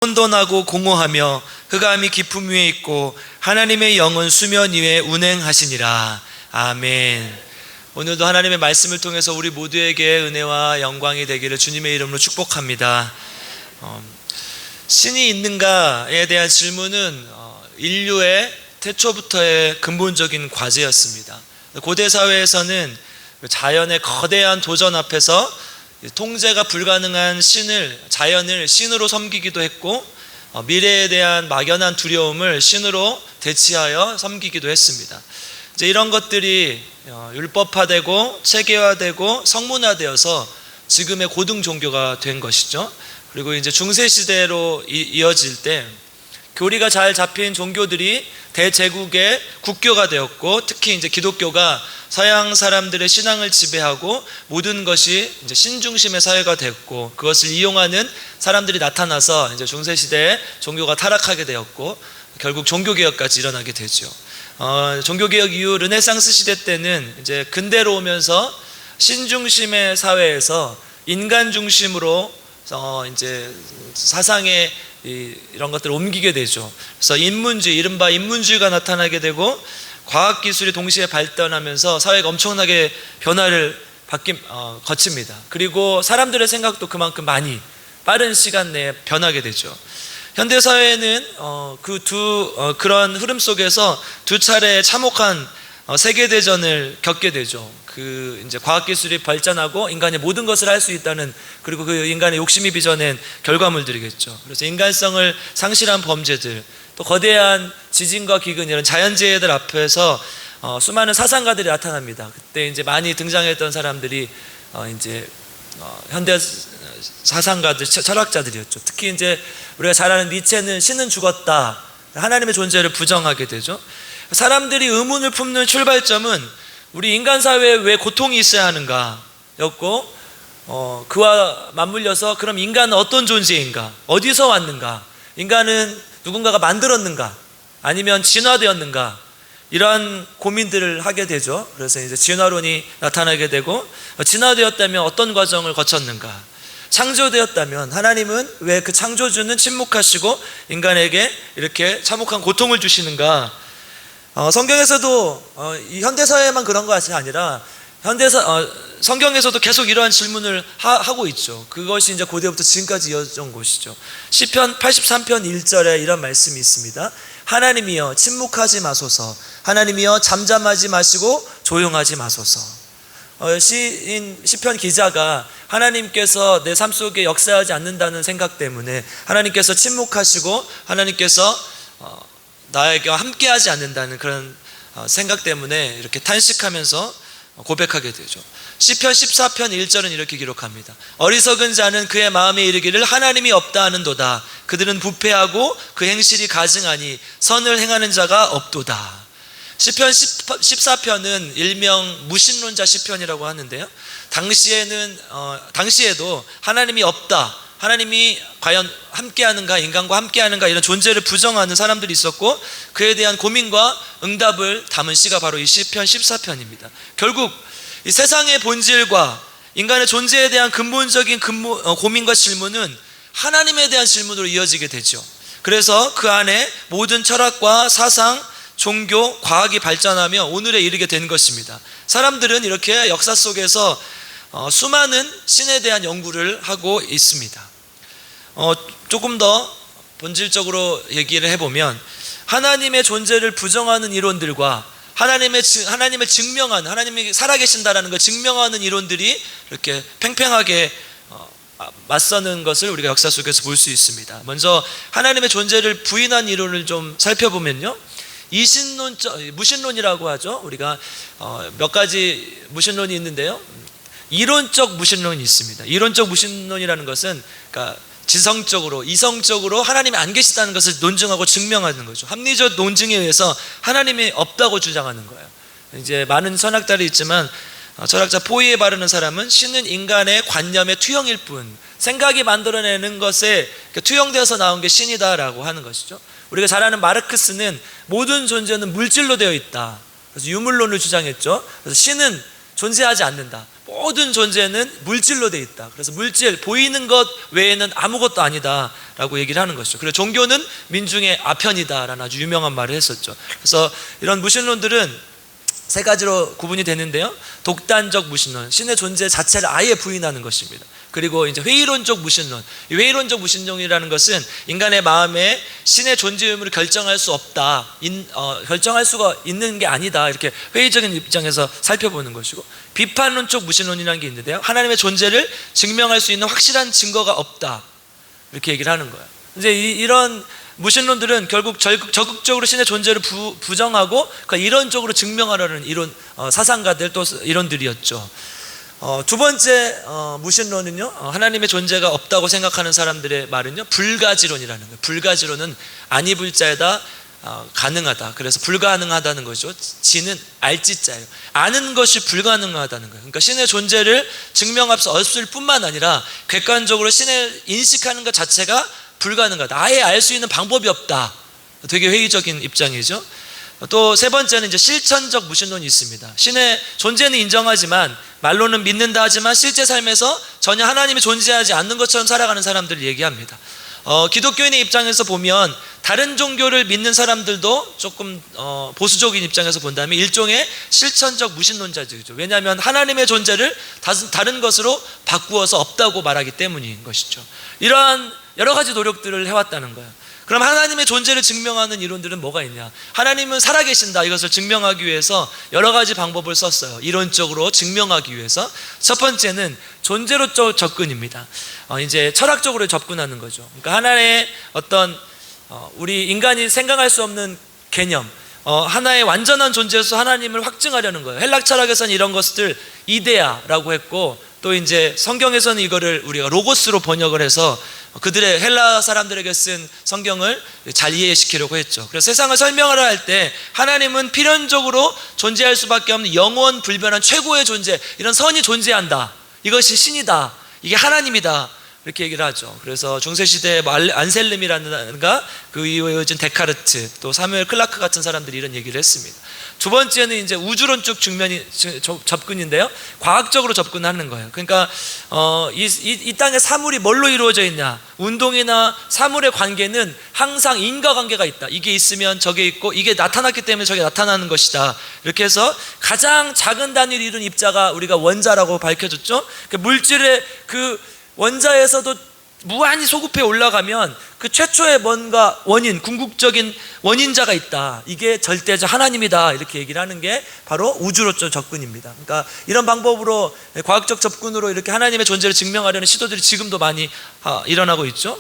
혼돈하고 공허하며 흑암이 깊음 위에 있고 하나님의 영은 수면 위에 운행하시니라. 아멘. 오늘도 하나님의 말씀을 통해서 우리 모두에게 은혜와 영광이 되기를 주님의 이름으로 축복합니다. 신이 있는가에 대한 질문은 인류의 태초부터의 근본적인 과제였습니다. 고대 사회에서는 자연의 거대한 도전 앞에서 통제가 불가능한 자연을 신으로 섬기기도 했고, 미래에 대한 막연한 두려움을 신으로 대치하여 섬기기도 했습니다. 이제 이런 것들이 율법화되고 체계화되고 성문화되어서 지금의 고등 종교가 된 것이죠. 그리고 이제 중세 시대로 이어질 때 교리가 잘 잡힌 종교들이 대제국의 국교가 되었고, 특히 이제 기독교가 서양 사람들의 신앙을 지배하고 모든 것이 이제 신중심의 사회가 됐고, 그것을 이용하는 사람들이 나타나서 이제 중세 시대에 종교가 타락하게 되었고, 결국 종교개혁까지 일어나게 되죠. 종교개혁 이후 르네상스 시대 때는 이제 근대로 오면서 신중심의 사회에서 인간 중심으로 이제 사상의 이런 것들을 옮기게 되죠. 그래서 인문주의, 이른바 인문주의가 나타나게 되고, 과학기술이 동시에 발전하면서 사회가 엄청나게 변화를 거칩니다. 그리고 사람들의 생각도 그만큼 많이 빠른 시간 내에 변하게 되죠. 현대사회는 그런 흐름 속에서 두 차례 참혹한 세계대전을 겪게 되죠. 이제 과학기술이 발전하고 인간이 모든 것을 할 수 있다는, 그리고 그 인간의 욕심이 빚어낸 결과물들이겠죠. 그래서 인간성을 상실한 범죄들, 또 거대한 지진과 기근, 이런 자연재해들 앞에서 수많은 사상가들이 나타납니다. 그때 이제 많이 등장했던 사람들이 이제 현대 사상가들, 철학자들이었죠. 특히 이제 우리가 잘 아는 니체는 신은 죽었다, 하나님의 존재를 부정하게 되죠. 사람들이 의문을 품는 출발점은 우리 인간 사회에 왜 고통이 있어야 하는가 였고, 그와 맞물려서 그럼 인간은 어떤 존재인가, 어디서 왔는가, 인간은 누군가가 만들었는가, 아니면 진화되었는가, 이러한 고민들을 하게 되죠. 그래서 이제 진화론이 나타나게 되고, 진화되었다면 어떤 과정을 거쳤는가, 창조되었다면 하나님은 왜 그 창조주는 침묵하시고 인간에게 이렇게 참혹한 고통을 주시는가. 성경에서도 이 현대사회만 그런 것이 아니라 성경에서도 계속 이러한 질문을 하고 있죠. 그것이 이제 고대부터 지금까지 이어진 것이죠. 시편 83편 1절에 이런 말씀이 있습니다. 하나님이여 침묵하지 마소서, 하나님이여 잠잠하지 마시고 조용하지 마소서. 시편 기자가 하나님께서 내 삶 속에 역사하지 않는다는 생각 때문에, 하나님께서 침묵하시고 하나님께서 나에게 함께하지 않는다는 그런 생각 때문에 이렇게 탄식하면서 고백하게 되죠. 시편 14편 1절은 이렇게 기록합니다. 어리석은 자는 그의 마음에 이르기를 하나님이 없다 하는도다. 그들은 부패하고 그 행실이 가증하니 선을 행하는 자가 없도다. 시편 14편은 일명 무신론자 시편이라고 하는데요, 당시에도 하나님이 없다, 하나님이 과연 함께하는가, 인간과 함께하는가, 이런 존재를 부정하는 사람들이 있었고, 그에 대한 고민과 응답을 담은 시가 바로 이 시편 14편입니다. 결국 이 세상의 본질과 인간의 존재에 대한 근본적인 고민과 질문은 하나님에 대한 질문으로 이어지게 되죠. 그래서 그 안에 모든 철학과 사상, 종교, 과학이 발전하며 오늘에 이르게 된 것입니다. 사람들은 이렇게 역사 속에서 수많은 신에 대한 연구를 하고 있습니다. 조금 더 본질적으로 얘기를 해보면, 하나님의 존재를 부정하는 이론들과 하나님을 증명하는, 하나님이 살아계신다라는 걸 증명하는 이론들이 이렇게 팽팽하게 맞서는 것을 우리가 역사 속에서 볼 수 있습니다. 먼저 하나님의 존재를 부인한 이론을 좀 살펴보면요, 무신론이라고 하죠. 우리가 몇 가지 무신론이 있는데요, 이론적 무신론이 있습니다. 이론적 무신론이라는 것은 그러니까 지성적으로, 이성적으로 하나님이 안 계시다는 것을 논증하고 증명하는 거죠. 합리적 논증에 의해서 하나님이 없다고 주장하는 거예요. 이제 많은 철학자들이 있지만, 철학자 포이에 바르는 사람은 신은 인간의 관념의 투영일 뿐, 생각이 만들어내는 것에 투영되어서 나온 게 신이다라고 하는 것이죠. 우리가 잘 아는 마르크스는 모든 존재는 물질로 되어 있다, 그래서 유물론을 주장했죠. 그래서 신은 존재하지 않는다. 모든 존재는 물질로 돼 있다. 그래서 물질, 보이는 것 외에는 아무것도 아니다 라고 얘기를 하는 것이죠. 그리고 종교는 민중의 아편이다 라는 아주 유명한 말을 했었죠. 그래서 이런 무신론들은 세 가지로 구분이 되는데요. 독단적 무신론, 신의 존재 자체를 아예 부인하는 것입니다. 그리고 이제 회의론적 무신론. 이 회의론적 무신론이라는 것은 인간의 마음에 신의 존재 의무를 결정할 수 없다, 결정할 수가 있는 게 아니다, 이렇게 회의적인 입장에서 살펴보는 것이고, 비판론적 무신론이라는 게 있는데요. 하나님의 존재를 증명할 수 있는 확실한 증거가 없다, 이렇게 얘기를 하는 거예요. 이제 이런 무신론들은 결국 적극적으로 신의 존재를 부정하고 이론적으로 증명하려는 이론, 사상가들 또 이론들이었죠. 두 번째 무신론은요, 하나님의 존재가 없다고 생각하는 사람들의 말은요, 불가지론이라는 거예요. 불가지론은 아니 불자에다 가능하다. 그래서 불가능하다는 거죠. 지는 알지자예요. 아는 것이 불가능하다는 거예요. 그러니까 신의 존재를 증명할 수 없을 뿐만 아니라 객관적으로 신을 인식하는 것 자체가 불가능하다. 아예 알 수 있는 방법이 없다. 되게 회의적인 입장이죠. 또 세 번째는 이제 실천적 무신론이 있습니다. 신의 존재는 인정하지만, 말로는 믿는다 하지만 실제 삶에서 전혀 하나님이 존재하지 않는 것처럼 살아가는 사람들을 얘기합니다. 기독교인의 입장에서 보면 다른 종교를 믿는 사람들도 조금 보수적인 입장에서 본다면 일종의 실천적 무신론자들이죠. 왜냐하면 하나님의 존재를 다른 것으로 바꾸어서 없다고 말하기 때문인 것이죠. 이러한 여러 가지 노력들을 해왔다는 거예요. 그럼 하나님의 존재를 증명하는 이론들은 뭐가 있냐? 하나님은 살아계신다, 이것을 증명하기 위해서 여러 가지 방법을 썼어요. 이론적으로 증명하기 위해서. 첫 번째는 존재론적 접근입니다. 이제 철학적으로 접근하는 거죠. 그러니까 하나의 어떤 우리 인간이 생각할 수 없는 개념, 하나의 완전한 존재에서 하나님을 확증하려는 거예요. 헬락 철학에서는 이런 것들 이데아라고 했고, 또 이제 성경에서는 이거를 우리가 로고스로 번역을 해서 그들의 헬라 사람들에게 쓴 성경을 잘 이해시키려고 했죠. 그래서 세상을 설명하려 할 때 하나님은 필연적으로 존재할 수밖에 없는 영원 불변한 최고의 존재, 이런 선이 존재한다, 이것이 신이다, 이게 하나님이다, 이렇게 얘기를 하죠. 그래서 중세시대에 안셀름이라든가 그 이후에 이어진 데카르트, 또 사무엘 클라크 같은 사람들이 이런 얘기를 했습니다. 두 번째는 이제 우주론적 접근인데요. 과학적으로 접근하는 거예요. 그러니까 이 땅의 사물이 뭘로 이루어져 있냐, 운동이나 사물의 관계는 항상 인과관계가 있다. 이게 있으면 저게 있고, 이게 나타났기 때문에 저게 나타나는 것이다. 이렇게 해서 가장 작은 단위를 이룬 입자가 우리가 원자라고 밝혀졌죠. 물질의 그 원자에서도 무한히 소급해 올라가면 그 최초의 뭔가 원인, 궁극적인 원인자가 있다. 이게 절대적 하나님이다. 이렇게 얘기를 하는 게 바로 우주론적 접근입니다. 그러니까 이런 방법으로, 과학적 접근으로 이렇게 하나님의 존재를 증명하려는 시도들이 지금도 많이 일어나고 있죠.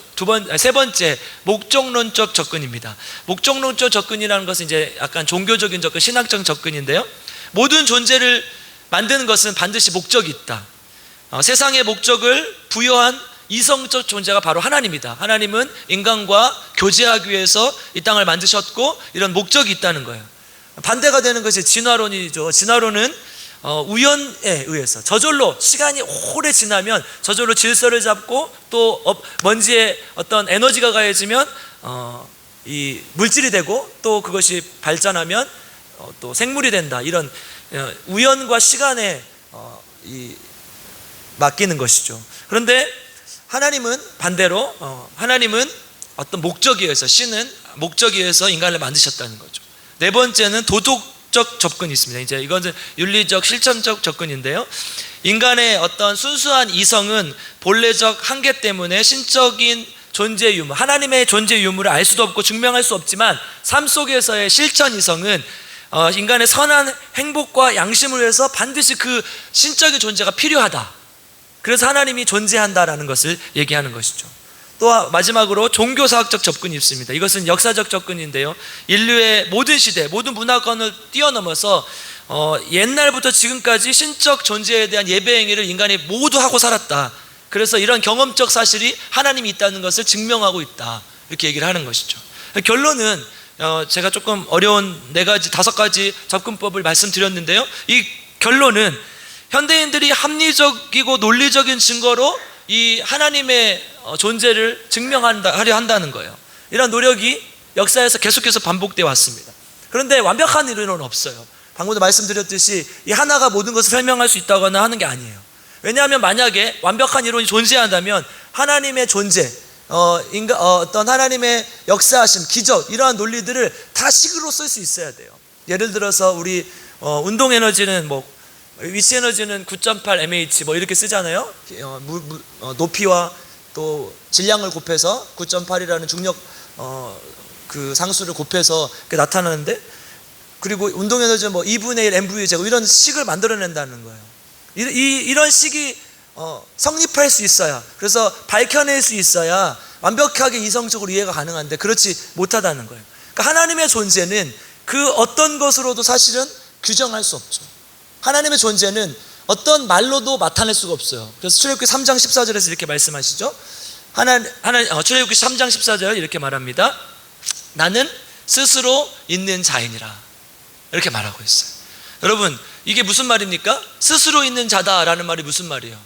세 번째, 목적론적 접근입니다. 목적론적 접근이라는 것은 이제 약간 종교적인 접근, 신학적 접근인데요. 모든 존재를 만드는 것은 반드시 목적이 있다. 세상의 목적을 부여한 이성적 존재가 바로 하나님이다. 하나님은 인간과 교제하기 위해서 이 땅을 만드셨고, 이런 목적이 있다는 거예요. 반대가 되는 것이 진화론이죠. 진화론은 우연에 의해서, 저절로 시간이 오래 지나면 저절로 질서를 잡고, 또 먼지에 어떤 에너지가 가해지면 이 물질이 되고, 또 그것이 발전하면 또 생물이 된다. 이런 우연과 시간에 맡기는 것이죠. 그런데 하나님은 반대로 하나님은 어떤 목적에 의해서, 신은 목적에 의해서 인간을 만드셨다는 거죠. 네 번째는 도덕적 접근이 있습니다. 이제 이것은 윤리적 실천적 접근인데요. 인간의 어떤 순수한 이성은 본래적 한계 때문에 신적인 존재 유무, 하나님의 존재 유무를 알 수도 없고 증명할 수 없지만, 삶 속에서의 실천 이성은 인간의 선한 행복과 양심을 위해서 반드시 그 신적인 존재가 필요하다. 그래서 하나님이 존재한다라는 것을 얘기하는 것이죠. 또 마지막으로 종교사학적 접근이 있습니다. 이것은 역사적 접근인데요. 인류의 모든 시대, 모든 문화권을 뛰어넘어서 옛날부터 지금까지 신적 존재에 대한 예배 행위를 인간이 모두 하고 살았다. 그래서 이런 경험적 사실이 하나님이 있다는 것을 증명하고 있다. 이렇게 얘기를 하는 것이죠. 결론은 제가 조금 어려운 5가지 접근법을 말씀드렸는데요. 이 결론은 현대인들이 합리적이고 논리적인 증거로 이 하나님의 존재를 증명하려 한다는 거예요. 이런 노력이 역사에서 계속해서 반복되어 왔습니다. 그런데 완벽한 이론은 없어요. 방금도 말씀드렸듯이 이 하나가 모든 것을 설명할 수 있다거나 하는 게 아니에요. 왜냐하면 만약에 완벽한 이론이 존재한다면 하나님의 존재, 어떤 하나님의 역사하심, 기적, 이러한 논리들을 다 식으로 쓸 수 있어야 돼요. 예를 들어서 우리 운동 에너지는 위치 에너지는 9.8 mH 이렇게 쓰잖아요. 높이와 또 질량을 곱해서 9.8이라는 중력 그 상수를 곱해서 나타나는데, 그리고 운동 에너지는 2분의 1 mv 제곱 이런 식을 만들어낸다는 거예요. 이런 식이 성립할 수 있어야, 그래서 밝혀낼 수 있어야 완벽하게 이성적으로 이해가 가능한데 그렇지 못하다는 거예요. 그러니까 하나님의 존재는 그 어떤 것으로도 사실은 규정할 수 없죠. 하나님의 존재는 어떤 말로도 나타낼 수가 없어요. 그래서 출애굽기 3장 14절에서 이렇게 말씀하시죠. 출애굽기 3장 14절 이렇게 말합니다. 나는 스스로 있는 자이니라, 이렇게 말하고 있어요. 여러분, 이게 무슨 말입니까? 스스로 있는 자다라는 말이 무슨 말이에요?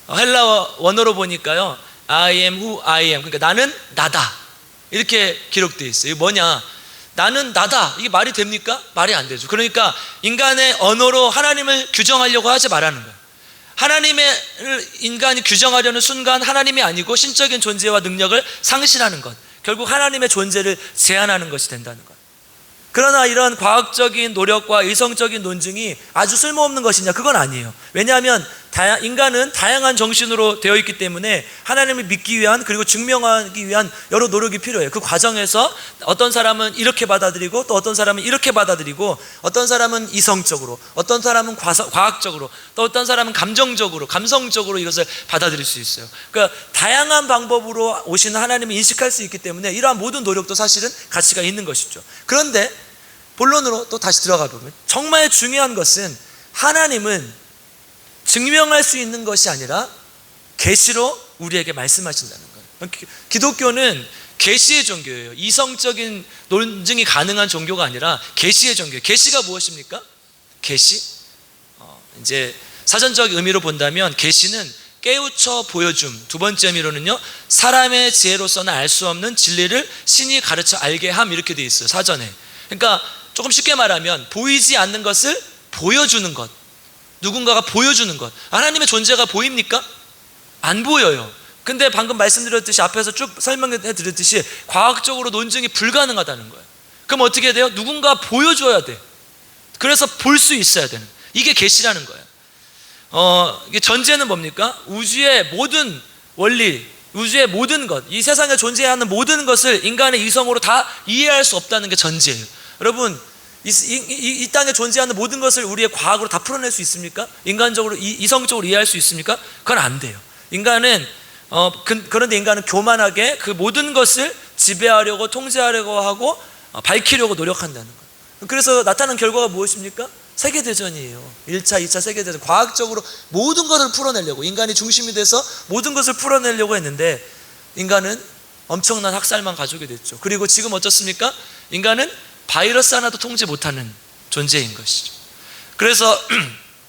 헬라 원어로 보니까요, I am who I am, 그러니까 나는 나다, 이렇게 기록되어 있어요. 이게 뭐냐? 나는 나다, 이게 말이 됩니까? 말이 안 되죠. 그러니까 인간의 언어로 하나님을 규정하려고 하지 말라는 거예요. 하나님의 인간이 규정하려는 순간 하나님이 아니고 신적인 존재와 능력을 상실하는 것, 결국 하나님의 존재를 제한하는 것이 된다는 것. 그러나 이런 과학적인 노력과 이성적인 논증이 아주 쓸모없는 것이냐? 그건 아니에요. 왜냐하면 인간은 다양한 정신으로 되어 있기 때문에 하나님을 믿기 위한, 그리고 증명하기 위한 여러 노력이 필요해요. 그 과정에서 어떤 사람은 이렇게 받아들이고, 또 어떤 사람은 이렇게 받아들이고, 어떤 사람은 이성적으로, 어떤 사람은 과학적으로, 또 어떤 사람은 감정적으로, 감성적으로 이것을 받아들일 수 있어요. 그러니까 다양한 방법으로 오시는 하나님을 인식할 수 있기 때문에 이러한 모든 노력도 사실은 가치가 있는 것이죠. 그런데 본론으로 또 다시 들어가 보면 정말 중요한 것은 하나님은 증명할 수 있는 것이 아니라 계시로 우리에게 말씀하신다는 거예요. 기독교는 계시의 종교예요. 이성적인 논증이 가능한 종교가 아니라 계시의 종교예요. 계시가 무엇입니까? 계시, 이제 사전적 의미로 본다면 계시는 깨우쳐 보여줌, 두 번째 의미로는요, 사람의 지혜로서는 알 수 없는 진리를 신이 가르쳐 알게 함, 이렇게 돼 있어요, 사전에. 그러니까 조금 쉽게 말하면 보이지 않는 것을 보여주는 것, 누군가가 보여주는 것. 하나님의 존재가 보입니까? 안 보여요. 근데 방금 말씀드렸듯이, 앞에서 쭉 설명해 드렸듯이 과학적으로 논증이 불가능하다는 거예요. 그럼 어떻게 돼요? 누군가 보여줘야 돼. 그래서 볼 수 있어야 되는, 이게 계시라는 거예요. 이게 전제는 뭡니까? 우주의 모든 원리, 우주의 모든 것, 이 세상에 존재하는 모든 것을 인간의 이성으로 다 이해할 수 없다는 게 전제예요. 여러분, 이 땅에 존재하는 모든 것을 우리의 과학으로 다 풀어낼 수 있습니까? 인간적으로, 이성적으로 이해할 수 있습니까? 그건 안 돼요. 인간은 그런데 인간은 교만하게 그 모든 것을 지배하려고, 통제하려고 하고 밝히려고 노력한다는 거예요. 그래서 나타난 결과가 무엇입니까? 세계대전이에요. 1차, 2차 세계대전. 과학적으로 모든 것을 풀어내려고, 인간이 중심이 돼서 모든 것을 풀어내려고 했는데 인간은 엄청난 학살만 가져오게 됐죠. 그리고 지금 어떻습니까? 인간은 바이러스 하나도 통제 못하는 존재인 것이죠. 그래서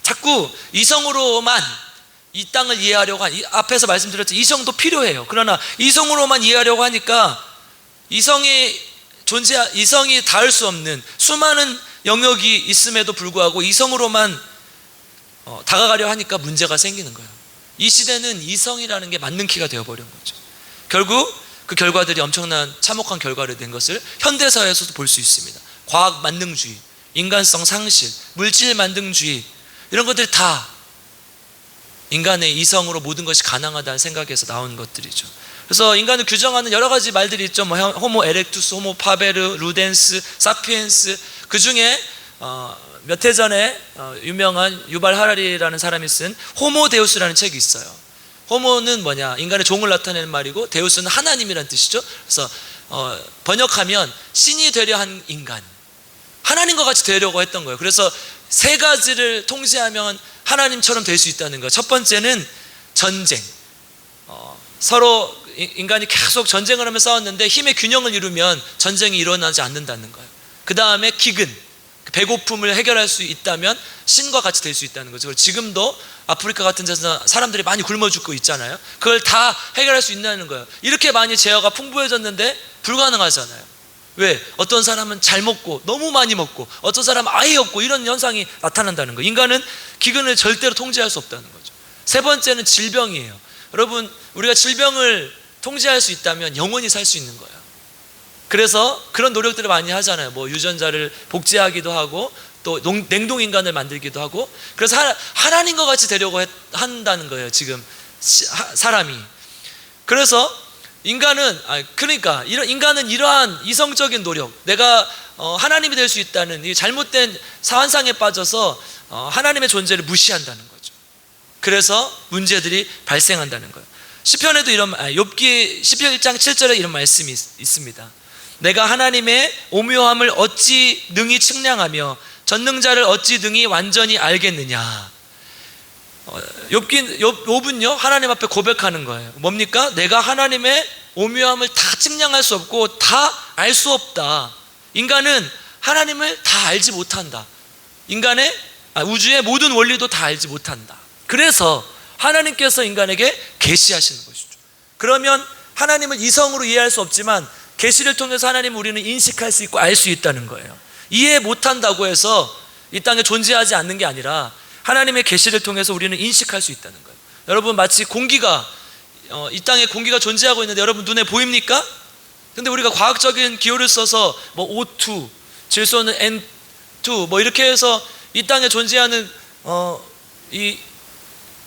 자꾸 이성으로만 이 땅을 이해하려고 앞에서 말씀드렸죠. 이성도 필요해요. 그러나 이성으로만 이해하려고 하니까 이성이 닿을 수 없는 수많은 영역이 있음에도 불구하고 이성으로만 다가가려 하니까 문제가 생기는 거예요. 이 시대는 이성이라는 게 만능키가 되어버린 거죠. 결국 그 결과들이 엄청난 참혹한 결과를 낸 것을 현대사회에서도 볼 수 있습니다. 과학 만능주의, 인간성 상실, 물질 만능주의, 이런 것들이 다 인간의 이성으로 모든 것이 가능하다는 생각에서 나온 것들이죠. 그래서 인간을 규정하는 여러 가지 말들이 있죠. 호모 에렉투스, 호모 파베르, 루덴스, 사피엔스. 그 중에 몇 해 전에 유명한 유발 하라리라는 사람이 쓴 호모 데우스라는 책이 있어요. 호모는 뭐냐? 인간의 종을 나타내는 말이고, 데우스는 하나님이라는 뜻이죠. 그래서 번역하면 신이 되려 한 인간, 하나님과 같이 되려고 했던 거예요. 그래서 세 가지를 통제하면 하나님처럼 될 수 있다는 거예요. 첫 번째는 전쟁, 서로 인간이 계속 전쟁을 하며 싸웠는데 힘의 균형을 이루면 전쟁이 일어나지 않는다는 거예요. 그 다음에 기근, 배고픔을 해결할 수 있다면 신과 같이 될 수 있다는 거죠. 지금도 아프리카 같은 데서 사람들이 많이 굶어 죽고 있잖아요. 그걸 다 해결할 수 있다는 거예요. 이렇게 많이 재화가 풍부해졌는데 불가능하잖아요. 왜? 어떤 사람은 잘 먹고 너무 많이 먹고 어떤 사람은 아예 없고 이런 현상이 나타난다는 거예요. 인간은 기근을 절대로 통제할 수 없다는 거죠. 세 번째는 질병이에요. 여러분, 우리가 질병을 통제할 수 있다면 영원히 살 수 있는 거예요. 그래서 그런 노력들을 많이 하잖아요. 뭐 유전자를 복제하기도 하고 또 냉동인간을 만들기도 하고, 그래서 하나님과 같이 되려고 한다는 거예요, 지금 사람이. 그래서 인간은 이러한 이성적인 노력, 내가 하나님이 될 수 있다는 이 잘못된 환상에 빠져서 하나님의 존재를 무시한다는 거죠. 그래서 문제들이 발생한다는 거예요. 시편에도 욥기 11장 7절에 이런 말씀이 있습니다. 내가 하나님의 오묘함을 어찌 능히 측량하며 전능자를 어찌 능히 완전히 알겠느냐. 욥은요 하나님 앞에 고백하는 거예요. 뭡니까? 내가 하나님의 오묘함을 다 측량할 수 없고 다 알 수 없다. 인간은 하나님을 다 알지 못한다. 우주의 모든 원리도 다 알지 못한다. 그래서 하나님께서 인간에게 계시하시는 것이죠. 그러면 하나님을 이성으로 이해할 수 없지만 계시를 통해서 하나님을 우리는 인식할 수 있고 알 수 있다는 거예요. 이해 못한다고 해서 이 땅에 존재하지 않는 게 아니라 하나님의 계시를 통해서 우리는 인식할 수 있다는 거예요. 여러분, 마치 공기가 이 땅에 공기가 존재하고 있는데 여러분 눈에 보입니까? 근데 우리가 과학적인 기호를 써서 뭐 O2, 질소는 N2 뭐 이렇게 해서 이 땅에 존재하는 이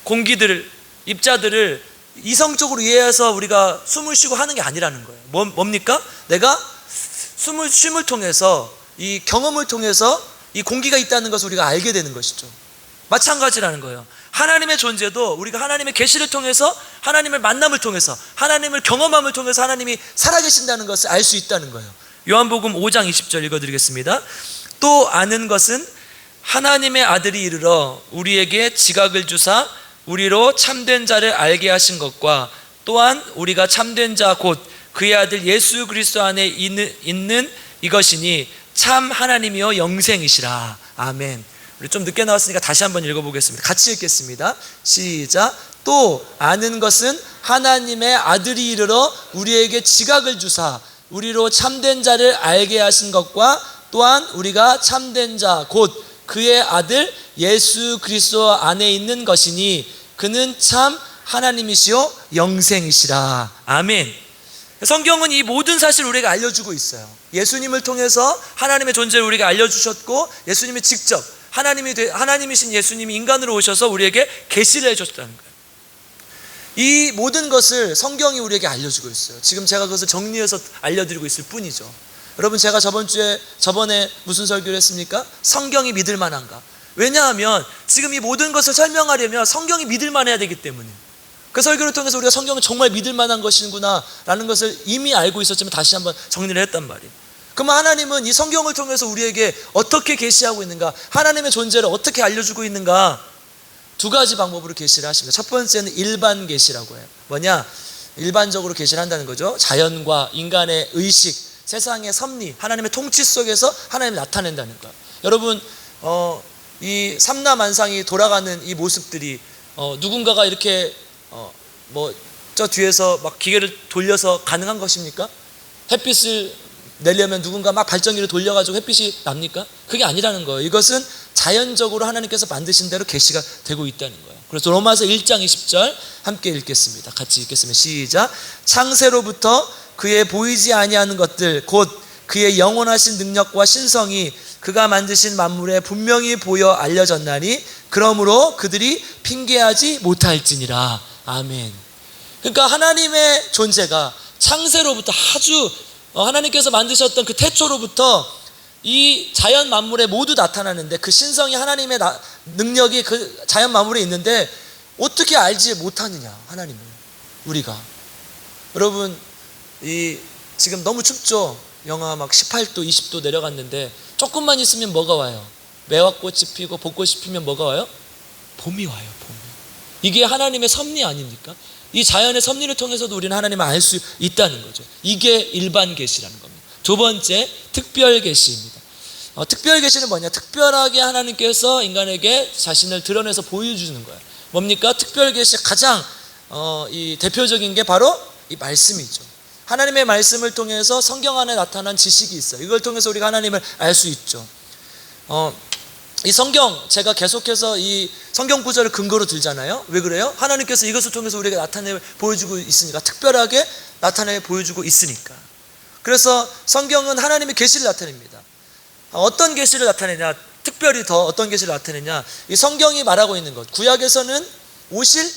공기들을, 입자들을 이성적으로 이해해서 우리가 숨을 쉬고 하는 게 아니라는 거예요. 뭡니까? 내가 쉼을 통해서, 이 경험을 통해서 이 공기가 있다는 것을 우리가 알게 되는 것이죠. 마찬가지라는 거예요. 하나님의 존재도 우리가 하나님의 계시를 통해서, 하나님의 만남을 통해서, 하나님을 경험함을 통해서 하나님이 살아계신다는 것을 알 수 있다는 거예요. 요한복음 5장 20절 읽어드리겠습니다. 또 아는 것은 하나님의 아들이 이르러 우리에게 지각을 주사 우리로 참된 자를 알게 하신 것과, 또한 우리가 참된 자 곧 그의 아들 예수 그리스도 안에 있는 이것이니 참 하나님이여 영생이시라. 아멘. 우리 좀 늦게 나왔으니까 다시 한번 읽어보겠습니다. 같이 읽겠습니다. 시작. 또 아는 것은 하나님의 아들이 이르러 우리에게 지각을 주사 우리로 참된 자를 알게 하신 것과, 또한 우리가 참된 자 곧 그의 아들 예수 그리스도 안에 있는 것이니 그는 참 하나님이시요 영생이시라. 아멘. 성경은 이 모든 사실을 우리에게 알려주고 있어요. 예수님을 통해서 하나님의 존재를 우리에게 알려주셨고, 예수님이 직접 하나님이신 예수님이 인간으로 오셔서 우리에게 계시를 해주셨다는 거예요. 이 모든 것을 성경이 우리에게 알려주고 있어요. 지금 제가 그것을 정리해서 알려드리고 있을 뿐이죠. 여러분, 제가 저번에 무슨 설교를 했습니까? 성경이 믿을 만한가? 왜냐하면 지금 이 모든 것을 설명하려면 성경이 믿을 만해야 되기 때문이에요. 그 설교를 통해서 우리가 성경은 정말 믿을 만한 것이구나 라는 것을 이미 알고 있었지만 다시 한번 정리를 했단 말이에요. 그럼 하나님은 이 성경을 통해서 우리에게 어떻게 계시하고 있는가, 하나님의 존재를 어떻게 알려주고 있는가, 두 가지 방법으로 계시를 하십니다. 첫 번째는 일반 계시라고 해요. 뭐냐? 일반적으로 계시를 한다는 거죠. 자연과 인간의 의식, 세상의 섭리, 하나님의 통치 속에서 하나님을 나타낸다는 거예요. 여러분, 이 삼라만상이 돌아가는 이 모습들이 누군가가 이렇게 저 뒤에서 막 기계를 돌려서 가능한 것입니까? 햇빛을 내려면 누군가 막 발전기를 돌려가지고 햇빛이 납니까? 그게 아니라는 거예요. 이것은 자연적으로 하나님께서 만드신 대로 계시가 되고 있다는 거예요. 그래서 로마서 1장 20절 함께 읽겠습니다. 같이 읽겠습니다. 시작. 창세로부터 그의 보이지 아니하는 것들 곧 그의 영원하신 능력과 신성이 그가 만드신 만물에 분명히 보여 알려졌나니 그러므로 그들이 핑계하지 못할지니라. 아멘. 그러니까 하나님의 존재가 창세로부터 아주 하나님께서 만드셨던 그 태초로부터 이 자연 만물에 모두 나타나는데, 그 신성이 하나님의 능력이 그 자연 만물에 있는데 어떻게 알지 못하느냐, 하나님을. 우리가 여러분, 지금 너무 춥죠? 영하 막 18도 20도 내려갔는데 조금만 있으면 뭐가 와요? 매화꽃이 피고 벚꽃이 피면 뭐가 와요? 봄이 와요. 봄이. 이게 하나님의 섭리 아닙니까? 이 자연의 섭리를 통해서도 우리는 하나님을 알 수 있다는 거죠. 이게 일반 계시라는 겁니다. 두 번째, 특별 계시입니다. 특별 계시는 뭐냐? 특별하게 하나님께서 인간에게 자신을 드러내서 보여주는 거예요. 뭡니까? 특별 계시 가장 이 대표적인 게 바로 이 말씀이죠. 하나님의 말씀을 통해서 성경 안에 나타난 지식이 있어요. 이걸 통해서 우리가 하나님을 알 수 있죠. 이 성경, 제가 계속해서 이 성경 구절을 근거로 들잖아요. 왜 그래요? 하나님께서 이것을 통해서 우리에게 나타내 보여주고 있으니까, 특별하게 나타내 보여주고 있으니까. 그래서 성경은 하나님의 계시를 나타냅니다. 어떤 계시를 나타내냐, 특별히 더 어떤 계시를 나타내냐, 이 성경이 말하고 있는 것, 구약에서는 오실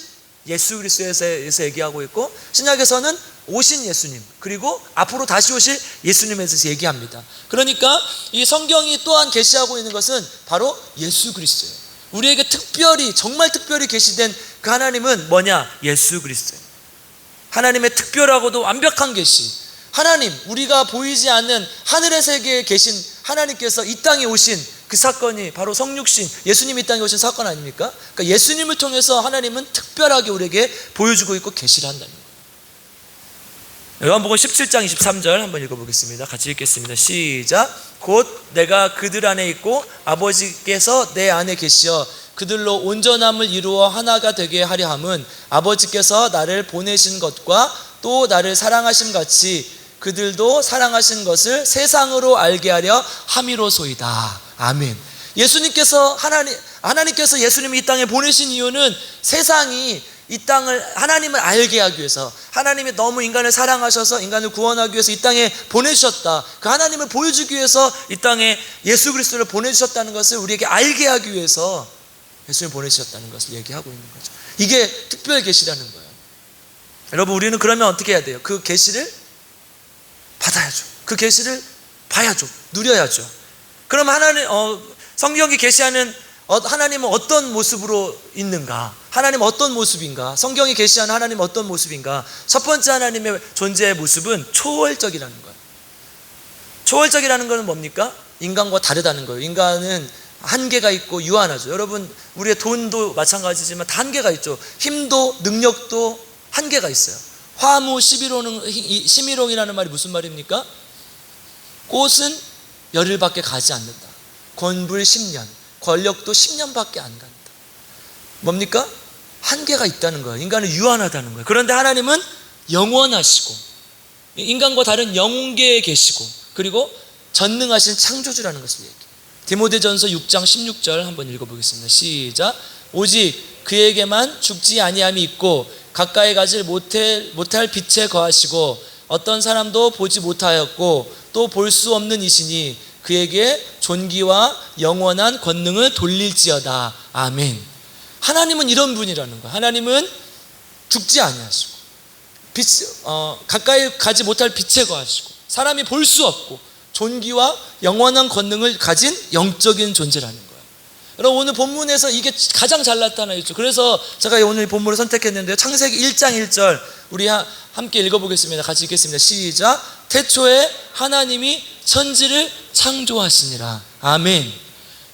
예수 그리스도에서 얘기하고 있고, 신약에서는 오신 예수님, 그리고 앞으로 다시 오실 예수님에 대해서 얘기합니다. 그러니까 이 성경이 또한 계시하고 있는 것은 바로 예수 그리스도예요. 우리에게 특별히, 정말 특별히 계시된 그 하나님은 뭐냐? 예수 그리스도예요. 하나님의 특별하고도 완벽한 계시, 하나님, 우리가 보이지 않는 하늘의 세계에 계신 하나님께서 이 땅에 오신 그 사건이 바로 성육신, 예수님이 이 땅에 오신 사건 아닙니까? 그러니까 예수님을 통해서 하나님은 특별하게 우리에게 보여주고 있고 계시를 한다는 거예요. 요한복음 17장 23절 한번 읽어보겠습니다. 같이 읽겠습니다. 시작. 곧 내가 그들 안에 있고 아버지께서 내 안에 계시어 그들로 온전함을 이루어 하나가 되게 하려 함은 아버지께서 나를 보내신 것과 또 나를 사랑하심 같이 그들도 사랑하신 것을 세상으로 알게 하려 함이로소이다. 아멘. 예수님께서 하나님께서 예수님을 이 땅에 보내신 이유는 세상이 이 땅을, 하나님을 알게 하기 위해서, 하나님이 너무 인간을 사랑하셔서 인간을 구원하기 위해서 이 땅에 보내주셨다, 그 하나님을 보여주기 위해서 이 땅에 예수 그리스도를 보내주셨다는 것을 우리에게 알게 하기 위해서 예수님을 보내주셨다는 것을 얘기하고 있는 거죠. 이게 특별 계시라는 거예요. 여러분, 우리는 그러면 어떻게 해야 돼요? 그 계시를 받아야죠. 그 계시를 봐야죠. 누려야죠. 그럼 하나님, 성경이 계시하는 하나님은 어떤 모습으로 있는가? 하나님은 어떤 모습인가? 성경이 계시하는 하나님은 어떤 모습인가? 첫 번째 하나님의 존재의 모습은 초월적이라는 거예요. 초월적이라는 것은 뭡니까? 인간과 다르다는 거예요. 인간은 한계가 있고 유한하죠. 여러분, 우리의 돈도 마찬가지지만 다 한계가 있죠. 힘도 능력도 한계가 있어요. 화무 11호이라는 말이 무슨 말입니까? 꽃은 열흘밖에 가지 않는다. 권불 10년, 권력도 10년밖에 안 간다. 뭡니까? 한계가 있다는 거예요. 인간은 유한하다는 거예요. 그런데 하나님은 영원하시고 인간과 다른 영계에 계시고, 그리고 전능하신 창조주라는 것을 얘기해요. 디모데전서 6장 16절 한번 읽어보겠습니다. 시작. 오직 그에게만 죽지 아니함이 있고 가까이 가지 못할 빛에 거하시고 어떤 사람도 보지 못하였고 또 볼 수 없는 이시니 그에게 존귀와 영원한 권능을 돌릴지어다. 아멘. 하나님은 이런 분이라는 거예요. 하나님은 죽지 아니하시고 가까이 가지 못할 빛에 거하시고 사람이 볼 수 없고 존귀와 영원한 권능을 가진 영적인 존재라는 거예요. 여러분, 오늘 본문에서 이게 가장 잘 나타나 있죠. 그래서 제가 오늘 본문을 선택했는데요, 창세기 1장 1절 우리 함께 읽어보겠습니다. 같이 읽겠습니다. 시작. 태초에 하나님이 천지를 창조하시니라. 아멘.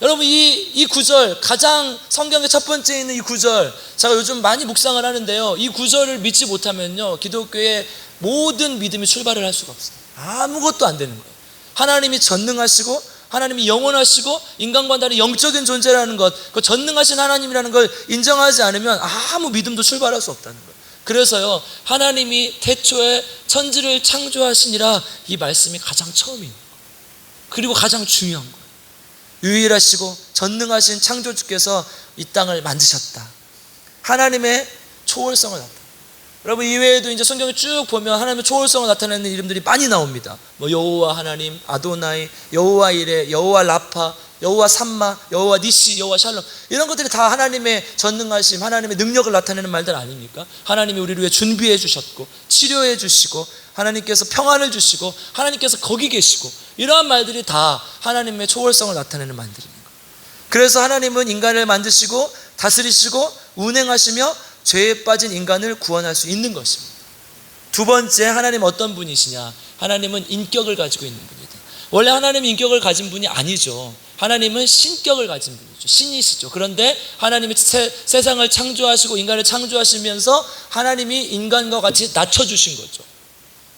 여러분, 이 구절, 가장 성경의 첫 번째에 있는 이 구절, 제가 요즘 많이 묵상을 하는데요, 이 구절을 믿지 못하면요, 기독교의 모든 믿음이 출발을 할 수가 없어요. 아무것도 안 되는 거예요. 하나님이 전능하시고 하나님이 영원하시고 인간과 다른 영적인 존재라는 것, 그 전능하신 하나님이라는 걸 인정하지 않으면 아무 믿음도 출발할 수 없다는 거예요. 그래서요, 하나님이 태초에 천지를 창조하시니라, 이 말씀이 가장 처음인, 그리고 가장 중요한 거예요. 유일하시고 전능하신 창조주께서 이 땅을 만드셨다. 하나님의 초월성을 나타냅니다. 여러분, 이외에도 이제 성경을 쭉 보면 하나님의 초월성을 나타내는 이름들이 많이 나옵니다. 뭐 여호와 하나님, 아도나이, 여호와 이레, 여호와 라파, 여호와 삼마, 여호와 니시, 여호와 샬롬, 이런 것들이 다 하나님의 전능하심, 하나님의 능력을 나타내는 말들 아닙니까? 하나님이 우리를 위해 준비해 주셨고 치료해 주시고 하나님께서 평안을 주시고 하나님께서 거기 계시고, 이러한 말들이 다 하나님의 초월성을 나타내는 말들입니다. 그래서 하나님은 인간을 만드시고 다스리시고 운행하시며 죄에 빠진 인간을 구원할 수 있는 것입니다. 두 번째, 하나님은 어떤 분이시냐? 하나님은 인격을 가지고 있는 분이다. 원래 하나님은 인격을 가진 분이 아니죠. 하나님은 신격을 가진 분이죠. 신이시죠. 그런데 하나님이 세상을 창조하시고 인간을 창조하시면서 하나님이 인간과 같이 낮춰주신 거죠.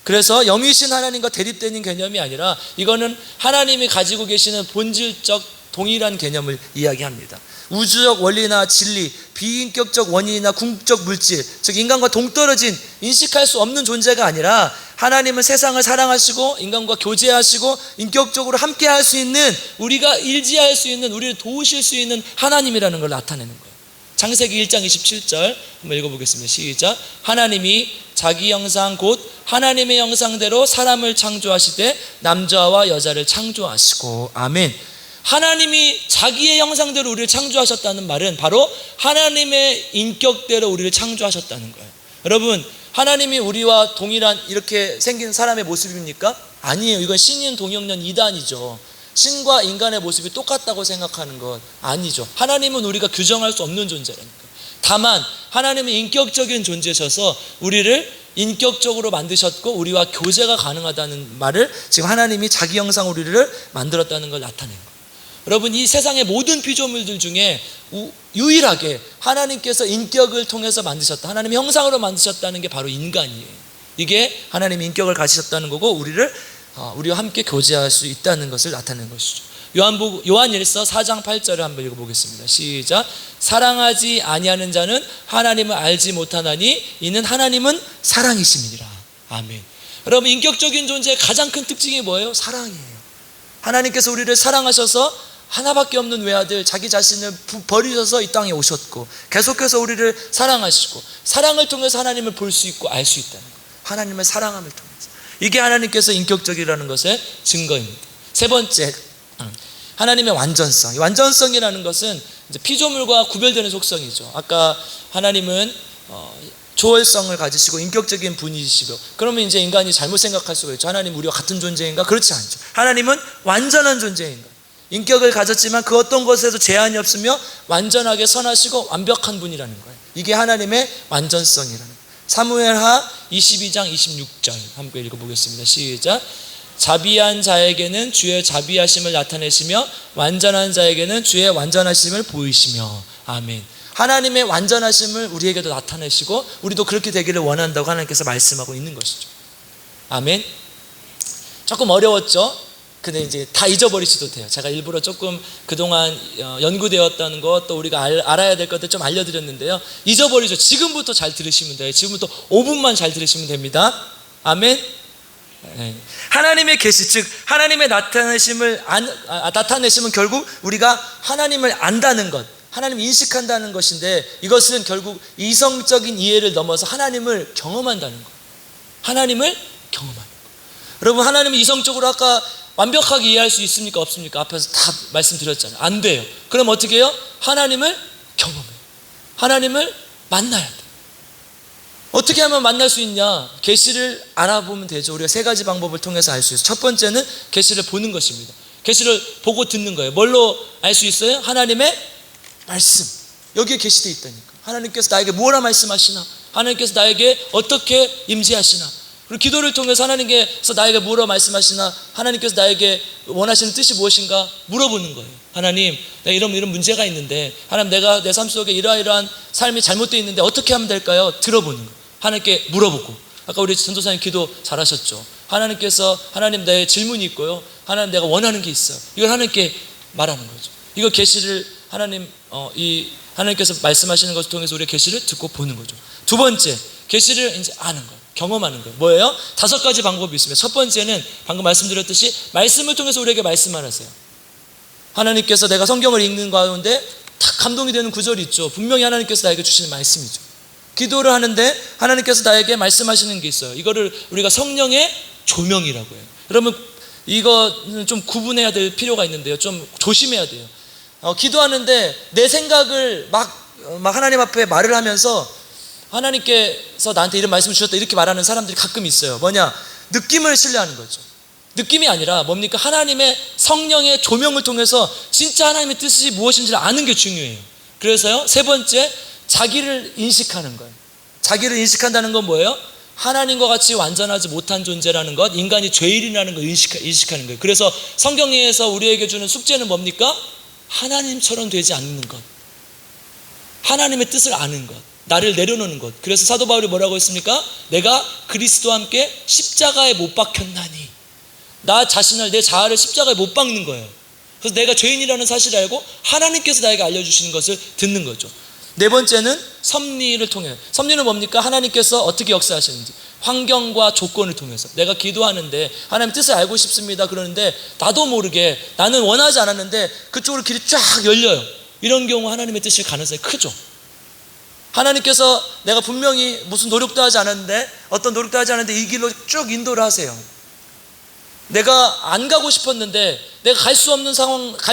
그래서 영이신 하나님과 대립되는 개념이 아니라 이거는 하나님이 가지고 계시는 본질적 동일한 개념을 이야기합니다. 우주적 원리나 진리, 비인격적 원인이나 궁극적 물질, 즉 인간과 동떨어진 인식할 수 없는 존재가 아니라 하나님은 세상을 사랑하시고 인간과 교제하시고 인격적으로 함께 할 수 있는, 우리가 일지할 수 있는, 우리를 도우실 수 있는 하나님이라는 걸 나타내는 거예요. 창세기 1장 27절 한번 읽어보겠습니다. 시작. 하나님이 자기 형상 곧 하나님의 형상대로 사람을 창조하시되 남자와 여자를 창조하시고. 아멘. 하나님이 자기의 형상대로 우리를 창조하셨다는 말은 바로 하나님의 인격대로 우리를 창조하셨다는 거예요. 여러분, 하나님이 우리와 동일한 이렇게 생긴 사람의 모습입니까? 아니에요. 이건 신인 동역년 이단이죠. 신과 인간의 모습이 똑같다고 생각하는 것 아니죠. 하나님은 우리가 규정할 수 없는 존재라니까. 다만 하나님은 인격적인 존재셔서 우리를 인격적으로 만드셨고 우리와 교제가 가능하다는 말을, 지금 하나님이 자기 형상으로 우리를 만들었다는 걸 나타낸 거예요. 여러분, 이 세상의 모든 피조물들 중에 유일하게 하나님께서 인격을 통해서 만드셨다, 하나님의 형상으로 만드셨다는 게 바로 인간이에요. 이게 하나님의 인격을 가지셨다는 거고 우리와 함께 교제할 수 있다는 것을 나타내는 것이죠. 요한일서 4장 8절을 한번 읽어보겠습니다. 시작. 사랑하지 아니하는 자는 하나님을 알지 못하나니 이는 하나님은 사랑이심이니라. 아멘. 여러분, 인격적인 존재의 가장 큰 특징이 뭐예요? 사랑이에요. 하나님께서 우리를 사랑하셔서 하나밖에 없는 외아들 자기 자신을 버리셔서 이 땅에 오셨고 계속해서 우리를 사랑하시고, 사랑을 통해서 하나님을 볼 수 있고 알 수 있다는 거예요. 하나님을 사랑함을 통해서. 이게 하나님께서 인격적이라는 것의 증거입니다. 세 번째, 하나님의 완전성. 이 완전성이라는 것은 이제 피조물과 구별되는 속성이죠. 아까 하나님은 조월성을 가지시고 인격적인 분이시고, 그러면 이제 인간이 잘못 생각할 수가 있죠. 하나님 우리와 같은 존재인가? 그렇지 않죠. 하나님은 완전한 존재인가? 인격을 가졌지만 그 어떤 것에도 제한이 없으며 완전하게 선하시고 완벽한 분이라는 거예요. 이게 하나님의 완전성이라는 거예요. 사무엘하 22장 26절 한번 읽어보겠습니다. 시작. 자비한 자에게는 주의 자비하심을 나타내시며 완전한 자에게는 주의 완전하심을 보이시며. 아멘. 하나님의 완전하심을 우리에게도 나타내시고 우리도 그렇게 되기를 원한다고 하나님께서 말씀하고 있는 것이죠. 아멘. 조금 어려웠죠? 근데 이제 다 잊어버리셔도 돼요. 제가 일부러 조금 그동안 연구되었다는 것, 또 우리가 알아야 될 것들 좀 알려드렸는데요. 잊어버리죠. 지금부터 잘 들으시면 돼요. 지금부터 5분만 잘 들으시면 됩니다. 아멘. 네. 하나님의 계시, 즉 하나님의 나타내심은 결국 우리가 하나님을 안다는 것, 하나님을 인식한다는 것인데, 이것은 결국 이성적인 이해를 넘어서 하나님을 경험한다는 것. 하나님을 경험하는 것. 여러분, 하나님을 이성적으로 아까 완벽하게 이해할 수 있습니까? 없습니까? 앞에서 다 말씀드렸잖아요. 안 돼요. 그럼 어떻게 해요? 하나님을 경험해요. 하나님을 만나야 돼요. 어떻게 하면 만날 수 있냐? 계시를 알아보면 되죠. 우리가 세 가지 방법을 통해서 알 수 있어요. 첫 번째는 계시를 보는 것입니다. 계시를 보고 듣는 거예요. 뭘로 알 수 있어요? 하나님의 말씀. 여기에 계시되어 있다니까. 하나님께서 나에게 뭐라 말씀하시나? 하나님께서 나에게 어떻게 임재하시나? 그리고 기도를 통해서 하나님께서 나에게 뭐라 말씀하시나? 하나님께서 나에게 원하시는 뜻이 무엇인가? 물어보는 거예요. 하나님, 내가 이런 문제가 있는데, 하나님, 내가 내 삶 속에 이러이러한 삶이 잘못되어 있는데 어떻게 하면 될까요? 들어보는 거예요. 하나님께 물어보고. 아까 우리 전도사님 기도 잘하셨죠. 하나님께서, 하나님, 내 질문이 있고요, 하나님, 내가 원하는 게 있어요. 이걸 하나님께 말하는 거죠. 이거 계시를 하나님께서 말씀하시는 것을 통해서 우리가 계시를 듣고 보는 거죠. 두 번째, 계시를 이제 아는 거예요. 경험하는 거예요. 뭐예요? 5가지 방법이 있습니다. 첫 번째는 방금 말씀드렸듯이 말씀을 통해서 우리에게 말씀하세요. 하나님께서, 내가 성경을 읽는 가운데 딱 감동이 되는 구절이 있죠. 분명히 하나님께서 나에게 주시는 말씀이죠. 기도를 하는데 하나님께서 나에게 말씀하시는 게 있어요. 이거를 우리가 성령의 조명이라고 해요. 여러분, 이거는 좀 구분해야 될 필요가 있는데요. 좀 조심해야 돼요. 기도하는데 내 생각을 막 하나님 앞에 말을 하면서 하나님께서 나한테 이런 말씀을 주셨다 이렇게 말하는 사람들이 가끔 있어요. 뭐냐? 느낌을 신뢰하는 거죠. 느낌이 아니라 뭡니까? 하나님의 성령의 조명을 통해서 진짜 하나님의 뜻이 무엇인지를 아는 게 중요해요. 그래서요, 세 번째, 자기를 인식하는 거예요. 자기를 인식한다는 건 뭐예요? 하나님과 같이 완전하지 못한 존재라는 것, 인간이 죄인이라는 걸 인식하는 거예요. 그래서 성경에서 우리에게 주는 숙제는 뭡니까? 하나님처럼 되지 않는 것, 하나님의 뜻을 아는 것, 나를 내려놓는 것. 그래서 사도 바울이 뭐라고 했습니까? 내가 그리스도와 함께 십자가에 못 박혔나니. 나 자신을, 내 자아를 십자가에 못 박는 거예요. 그래서 내가 죄인이라는 사실을 알고 하나님께서 나에게 알려주시는 것을 듣는 거죠. 네 번째는 섭리를 통해. 섭리는 뭡니까? 하나님께서 어떻게 역사하시는지. 환경과 조건을 통해서 내가 기도하는데 하나님 뜻을 알고 싶습니다 그러는데 나도 모르게 나는 원하지 않았는데 그쪽으로 길이 쫙 열려요. 이런 경우 하나님의 뜻일 가능성이 크죠. 하나님께서 내가 분명히 무슨 노력도 하지 않았는데 어떤 노력도 하지 않았는데 이 길로 쭉 인도를 하세요. 내가 안 가고 싶었는데 내가 갈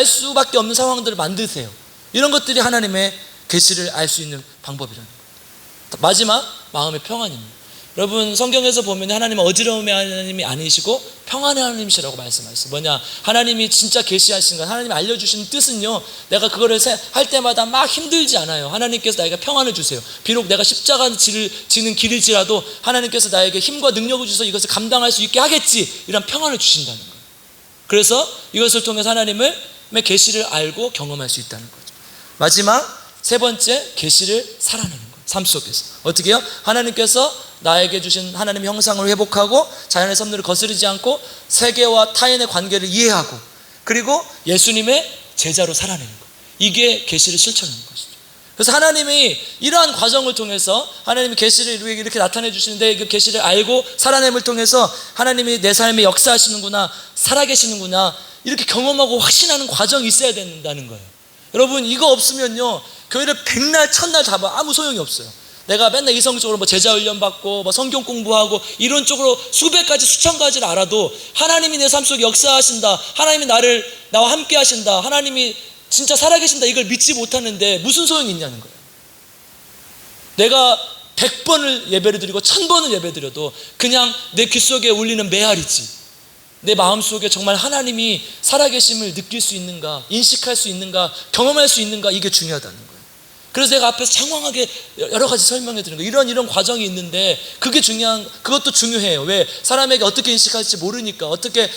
수밖에 없는 상황들을 만드세요. 이런 것들이 하나님의 계시를 알 수 있는 방법이라는 거예요. 마지막, 마음의 평안입니다. 여러분 성경에서 보면 하나님은 어지러움의 하나님이 아니시고 평안의 하나님이시라고 말씀하셨어요. 뭐냐, 하나님이 진짜 계시하신 것, 하나님이 알려주신 뜻은요, 내가 그거를 할 때마다 막 힘들지 않아요. 하나님께서 나에게 평안을 주세요. 비록 내가 십자가를 지는 길일지라도 하나님께서 나에게 힘과 능력을 주셔서 이것을 감당할 수 있게 하겠지, 이런 평안을 주신다는 거예요. 그래서 이것을 통해서 하나님의 계시를 알고 경험할 수 있다는 거죠. 마지막 세 번째, 계시를 살아내는 거예요. 삶 속에서 어떻게 해요? 하나님께서 나에게 주신 하나님의 형상을 회복하고 자연의 섭리를 거스르지 않고 세계와 타인의 관계를 이해하고 그리고 예수님의 제자로 살아내는 것, 이게 계시를 실천하는 것이죠. 그래서 하나님이 이러한 과정을 통해서 하나님이 계시를 우리에게 이렇게 나타내 주시는데 그 계시를 알고 살아냄을 통해서 하나님이 내 삶에 역사하시는구나, 살아계시는구나, 이렇게 경험하고 확신하는 과정이 있어야 된다는 거예요. 여러분 이거 없으면요 교회를 백날 천날 잡아 아무 소용이 없어요. 내가 맨날 이성적으로 제자 훈련 받고 성경 공부하고 이런 쪽으로 수백 가지 수천 가지를 알아도 하나님이 내 삶 속에 역사하신다, 하나님이 나와 함께 하신다, 하나님이 진짜 살아계신다, 이걸 믿지 못하는데 무슨 소용이 있냐는 거예요. 내가 100번을 예배를 드리고 1000번을 예배 드려도 그냥 내 귀 속에 울리는 메아리지, 내 마음속에 정말 하나님이 살아계심을 느낄 수 있는가, 인식할 수 있는가, 경험할 수 있는가, 이게 중요하다는 거예요. 그래서 내가 앞에서 장황하게 여러 가지 설명해 드리는 거예요. 이런 과정이 있는데 그것도 중요해요. 왜? 사람에게 어떻게 인식할지 모르니까, 어떻게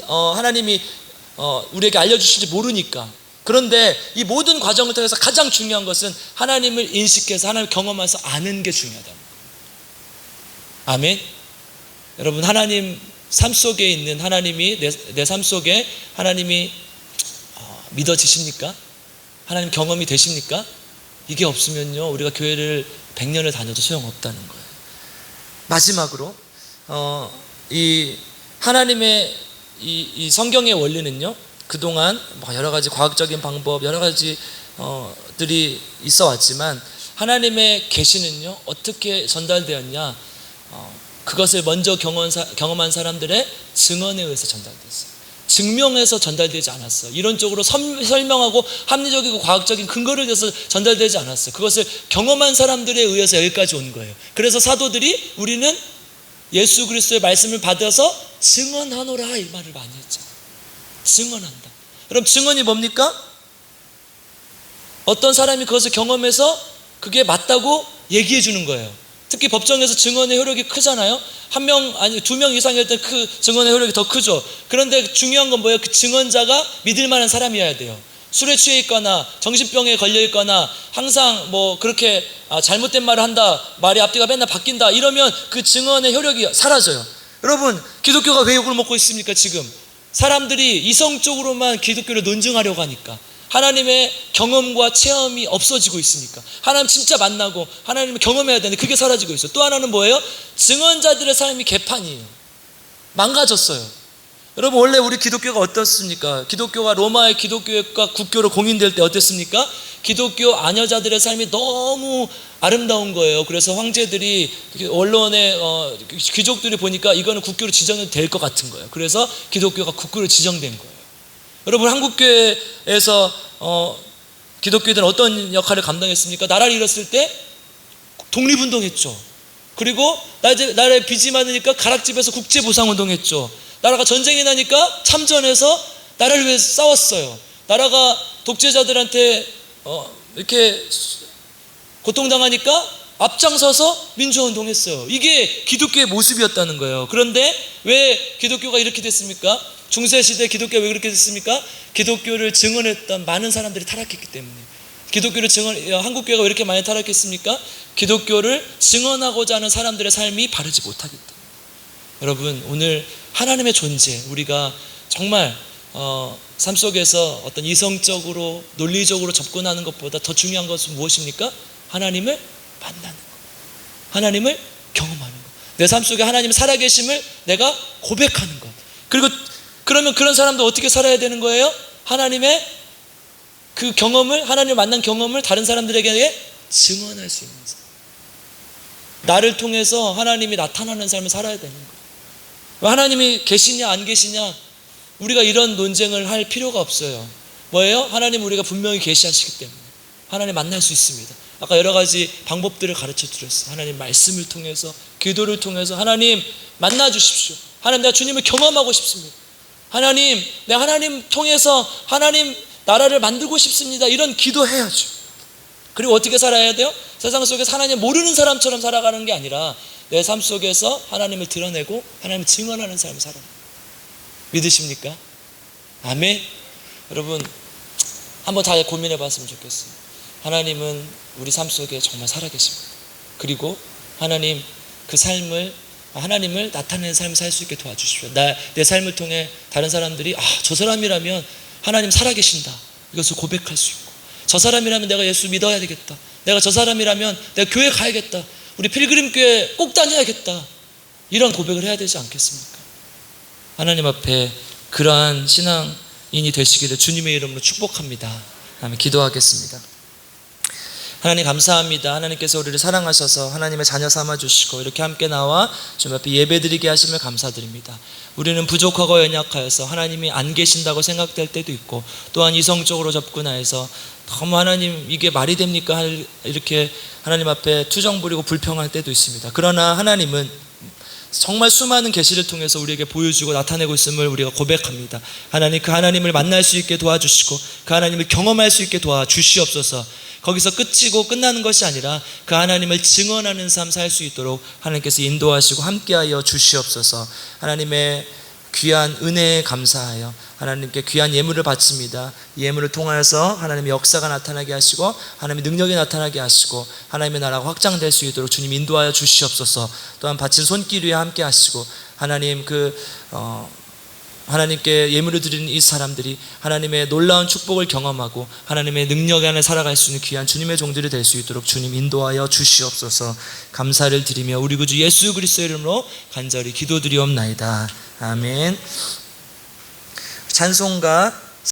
하나님이 우리에게 알려주실지 모르니까. 그런데 이 모든 과정을 통해서 가장 중요한 것은 하나님을 인식해서 하나님을 경험해서 아는 게 중요하다는 거예요. 아멘. 여러분 하나님 삶 속에 있는 하나님이 내 삶 속에 하나님이 믿어지십니까? 하나님 경험이 되십니까? 이게 없으면요 우리가 교회를 100년을 다녀도 소용없다는 거예요. 마지막으로 이 하나님의 이 성경의 원리는요, 그동안 여러 가지 과학적인 방법, 여러 가지 들이 있어 왔지만 하나님의 계시는요 어떻게 전달되었냐, 그것을 먼저 경험한 사람들의 증언에 의해서 전달됐어요. 증명해서 전달되지 않았어요. 이론적으로 설명하고 합리적이고 과학적인 근거를 대서 전달되지 않았어요. 그것을 경험한 사람들에 의해서 여기까지 온 거예요. 그래서 사도들이 우리는 예수 그리스도의 말씀을 받아서 증언하노라, 이 말을 많이 했잖아요. 증언한다. 그럼 증언이 뭡니까? 어떤 사람이 그것을 경험해서 그게 맞다고 얘기해 주는 거예요. 특히 법정에서 증언의 효력이 크잖아요. 한 명 아니 2명 이상일 때 그 증언의 효력이 더 크죠. 그런데 중요한 건 뭐예요? 그 증언자가 믿을 만한 사람이어야 돼요. 술에 취해 있거나 정신병에 걸려 있거나 항상 그렇게 잘못된 말을 한다, 말이 앞뒤가 맨날 바뀐다, 이러면 그 증언의 효력이 사라져요. 여러분 기독교가 왜 욕을 먹고 있습니까? 지금 사람들이 이성적으로만 기독교를 논증하려고 하니까, 하나님의 경험과 체험이 없어지고 있으니까, 하나님 진짜 만나고 하나님을 경험해야 되는데 그게 사라지고 있어요. 또 하나는 뭐예요? 증언자들의 삶이 개판이에요. 망가졌어요. 여러분 원래 우리 기독교가 어떻습니까? 기독교가 로마의 기독교가 국교로 공인될 때 어땠습니까? 기독교 아녀자들의 삶이 너무 아름다운 거예요. 그래서 황제들이, 언론에 귀족들이 보니까 이거는 국교로 지정이 될 것 같은 거예요. 그래서 기독교가 국교로 지정된 거예요. 여러분 한국교회에서 기독교들은 어떤 역할을 감당했습니까? 나라를 잃었을 때 독립운동했죠. 그리고 나라에 빚이 많으니까 가락집에서 국제보상운동했죠. 나라가 전쟁이 나니까 참전해서 나라를 위해서 싸웠어요. 나라가 독재자들한테 이렇게 고통당하니까 앞장서서 민주화운동했어요. 이게 기독교의 모습이었다는 거예요. 그런데 왜 기독교가 이렇게 됐습니까? 중세시대 기독교가 왜 그렇게 됐습니까? 기독교를 증언했던 많은 사람들이 타락했기 때문에. 한국교회가 왜 이렇게 많이 타락했습니까? 기독교를 증언하고자 하는 사람들의 삶이 바르지 못하기 때문에. 여러분 오늘 하나님의 존재, 우리가 정말 삶 속에서 어떤 이성적으로 논리적으로 접근하는 것보다 더 중요한 것은 무엇입니까? 하나님을 만나는 것, 하나님을 경험하는 것. 내 삶 속에 하나님 살아계심을 내가 고백하는 것. 그리고 그러면 그런 사람도 어떻게 살아야 되는 거예요? 하나님의 그 경험을, 하나님을 만난 경험을 다른 사람들에게 증언할 수 있는 삶. 나를 통해서 하나님이 나타나는 삶을 살아야 되는 거예요. 하나님이 계시냐 안 계시냐 우리가 이런 논쟁을 할 필요가 없어요. 뭐예요? 하나님 우리가 분명히 계시하시기 때문에 하나님 만날 수 있습니다. 아까 여러 가지 방법들을 가르쳐 드렸어요. 하나님 말씀을 통해서, 기도를 통해서 하나님 만나 주십시오. 하나님 내가 주님을 경험하고 싶습니다. 하나님 내가 하나님 통해서 하나님 나라를 만들고 싶습니다. 이런 기도해야죠. 그리고 어떻게 살아야 돼요? 세상 속에서 하나님 모르는 사람처럼 살아가는 게 아니라 내 삶 속에서 하나님을 드러내고 하나님을 증언하는 삶을 살아요. 믿으십니까? 아멘. 여러분 한번 다 고민해 봤으면 좋겠어요. 하나님은 우리 삶 속에 정말 살아계십니다. 그리고 하나님 그 삶을, 하나님을 나타내는 삶을 살 수 있게 도와주십시오. 내 삶을 통해 다른 사람들이 저 사람이라면 하나님 살아계신다 이것을 고백할 수 있고, 저 사람이라면 내가 예수 믿어야 되겠다, 내가 저 사람이라면 내가 교회 가야겠다, 우리 필그림 교회 꼭 다녀야겠다, 이런 고백을 해야 되지 않겠습니까? 하나님 앞에 그러한 신앙인이 되시기를 주님의 이름으로 축복합니다. 아멘. 기도하겠습니다. 하나님 감사합니다. 하나님께서 우리를 사랑하셔서 하나님의 자녀 삼아주시고 이렇게 함께 나와 주님 앞에 예배드리게 하심을 감사드립니다. 우리는 부족하고 연약하여서 하나님이 안 계신다고 생각될 때도 있고, 또한 이성적으로 접근하여서 너무 하나님 이게 말이 됩니까? 이렇게 하나님 앞에 투정 부리고 불평할 때도 있습니다. 그러나 하나님은 정말 수많은 계시를 통해서 우리에게 보여주고 나타내고 있음을 우리가 고백합니다. 하나님 그 하나님을 만날 수 있게 도와주시고 그 하나님을 경험할 수 있게 도와주시옵소서. 거기서 끝이고 끝나는 것이 아니라 그 하나님을 증언하는 삶 살 수 있도록 하나님께서 인도하시고 함께하여 주시옵소서. 하나님의 귀한 은혜에 감사하여 하나님께 귀한 예물을 바칩니다. 이 예물을 통하여서 하나님의 역사가 나타나게 하시고 하나님의 능력이 나타나게 하시고 하나님의 나라가 확장될 수 있도록 주님 인도하여 주시옵소서. 또한 바친 손길 위에 함께 하시고 하나님 하나님께 예물을 드리는 이 사람들이 하나님의 놀라운 축복을 경험하고 하나님의 능력 안에 살아갈 수 있는 귀한 주님의 종들이 될 수 있도록 주님 인도하여 주시옵소서. 감사를 드리며 우리 구주 예수 그리스도의 이름으로 간절히 기도드리옵나이다. 아멘. 찬송가